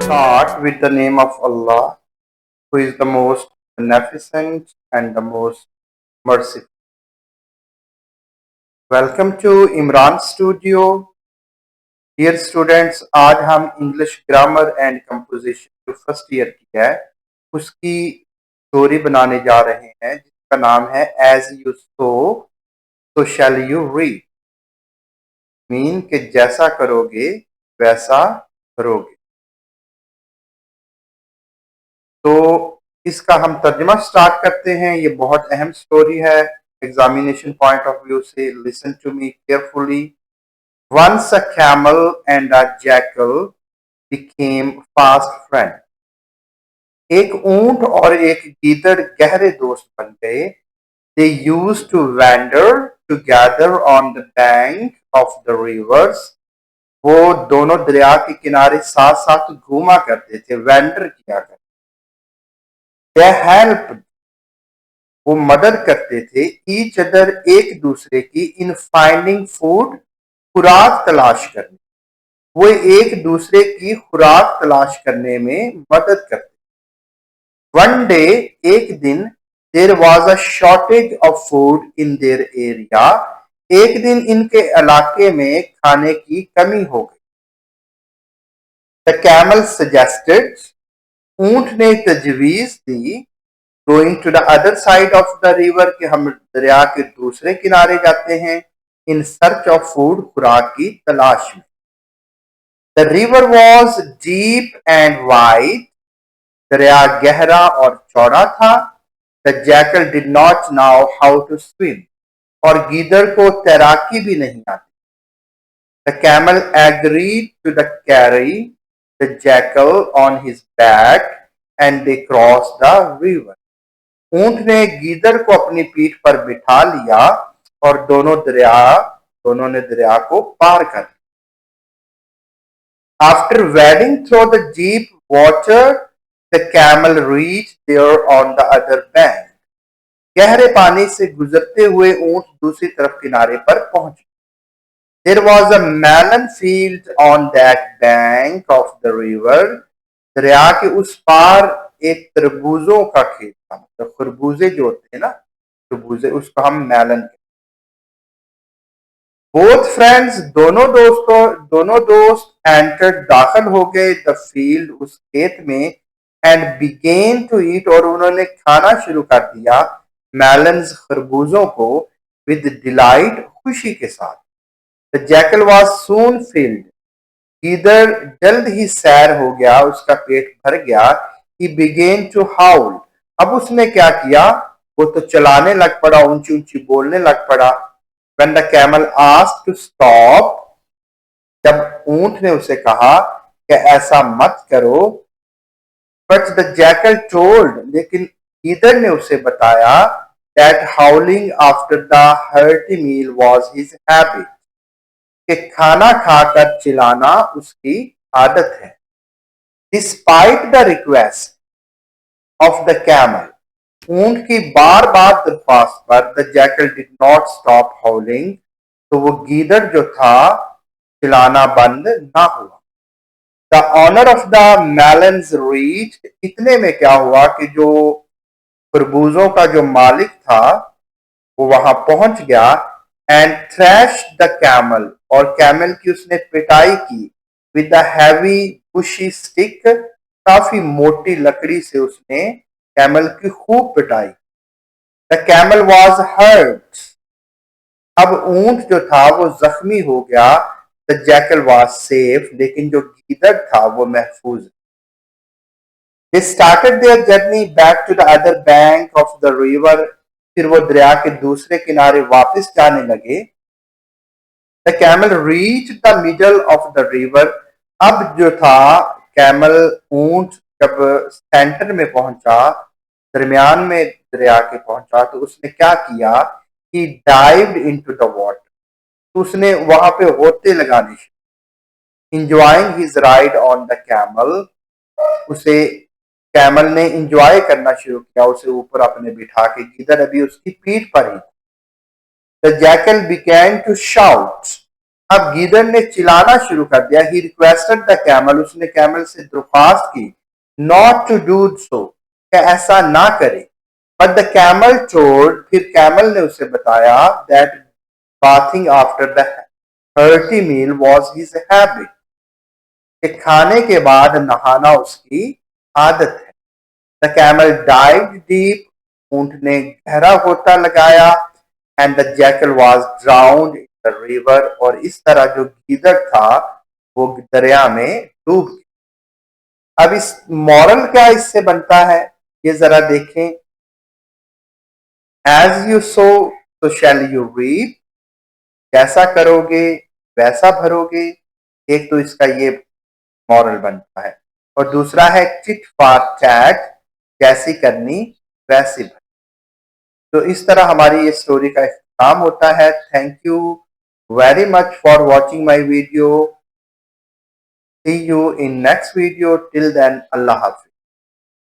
Start with the name of Allah, who is the most beneficent and the most merciful. Welcome to Imran Studio. Dear students, आज हम English grammar and composition जो first year की है उसकी story बनाने जा रहे हैं जिसका नाम है as you sow shall you reap. Mean कि जैसा करोगे वैसा करोगे। तो इसका हम तर्जमा स्टार्ट करते हैं। ये बहुत अहम स्टोरी है एग्जामिनेशन पॉइंट ऑफ व्यू से। Listen to me carefully. Once a camel and a jackal became fast friend. एक ऊंट और एक गीदड़ गहरे दोस्त बन गए। They used to wander together on the bank of the rivers. वो दोनों दरिया के किनारे साथ साथ घूमा करते थे, वैंडर किया करते। दे हेल्प, वो मदद करते थे ईच अदर, एक दूसरे की, इन फाइंडिंग फूड, खुराक तलाश करने। वो एक दूसरे की खुराक तलाश करने में मदद करते। वन डे, एक दिन, there was a shortage of food in their area. एक दिन इनके इलाके में खाने की कमी हो गई। द कैमल सजेस्टेड, ऊंट ने तजवीज दी, going to the other side of the river, कि हम दरिया के दूसरे किनारे जाते हैं, इन सर्च ऑफ फूड, खुराक की तलाश में। The river was deep and wide, दरिया गहरा और चौड़ा था। The jackal did not know how to swim, और गीदड़ को तैराकी भी नहीं आती। The camel agreed to the carry the jackal on his back and they cross the river. ऊंट ने गीदड़ को अपनी पीठ पर बिठा लिया और दोनों ने दरिया को पार कर लिया। After wading through the deep water, the camel reach there on the other bank. गहरे पानी से गुजरते हुए ऊंट दूसरी तरफ किनारे पर पहुंचे। There was a melon field on that bank of the river. दरिया के उस पार एक तरबूजों का खेत था। मतलब खरबूजे जो होते हैं ना, तरबूजे, उसको हम मेलन कहते हैं। बोथ फ्रेंड्स, दोनों दोस्त एंटर, दाखिल हो गए, द फील्ड, उस खेत में, एंड बिगेन टू ईट, और उन्होंने खाना शुरू कर दिया, मेलन्स, खरबूजों को, विद डिलाइट, खुशी के साथ। The jackal was soon field, गीदड़ जल्द ही सैर हो गया, उसका पेट भर गया। ही बिगेन टू हाउल, अब उसने क्या किया, वो तो चलाने लग पड़ा, ऊंची ऊंची बोलने लग पड़ा। When the camel asked to stop, जब ऊंट ने उसे कहा कि ऐसा मत करो, but the jackal told, लेकिन गीदड़ ने उसे बताया, that howling after the hearty meal was his habit, कि खाना खाकर चिल्लाना उसकी आदत है। Despite the request of the camel, ऊंट की बार बार दरख्वास्त पर, the jackal did not stop howling, तो वो गीदड़ जो था चिल्लाना बंद ना हुआ। The owner of the melons reach, इतने में क्या हुआ कि जो खरबूजों का जो मालिक था वो वहां पहुंच गया। एंड थ्रैश द कैमल, और कैमल की उसने पिटाई की, with the heavy bushy stick, काफी मोटी लकड़ी से उसने कैमल की खूब पिटाई। द कैमल वॉज हर्ट, अब ऊंट जो था वो जख्मी हो गया। द जैकल वॉज सेफ, लेकिन जो गीदड़ था वो महफूज। They started their journey back to the other bank of the river, फिर वो दरिया के दूसरे किनारे वापस जाने लगे। The camel reach the middle of the river, अब जो था कैमल, ऊंट जब सेंटर में पहुंचा, दरमियान में दरिया के पहुंचा, तो उसने क्या किया, ही डाइव्ड इनटू द वाटर, तो उसने वहां पे होते लगाने शुरू। Enjoying his ride on the camel, उसे कैमल ने इंजॉय करना शुरू किया, उसे ऊपर अपने बिठा के। गीदड़ अभी उसकी पीठ पर ही। The jackal began to shout, अब गीदड़ ने चिल्लाना शुरू कर दिया। ही रिक्वेस्टेड द कैमल, उसने कैमल से दरख्वास्त की, नॉट टू डू सो, कि ऐसा ना करे। बट द कैमल टोल्ड, फिर कैमल ने उसे बताया, that bathing after the hearty meal was his habit, कि खाने के बाद नहाना उसकी आदत है। द कैमल डाइव डीप, ऊंट ने गहरा गोता लगाया। And the jackal was drowned in the river, और इस तरह जो गीदड़ था वो दरिया में डूब गया। अब इस मॉरल क्या इससे बनता है, ये जरा देखें। एज यू सो, तो शैल यू रीप, जैसा करोगे वैसा भरोगे। एक तो इसका ये मॉरल बनता है। और दूसरा है टिट फॉर टैट, जैसी करनी वैसी भरनी। तो इस तरह हमारी ये स्टोरी का इख्तिताम होता है। Thank you very much for watching my video. See you in next video. Till then, अल्लाह हाफिज।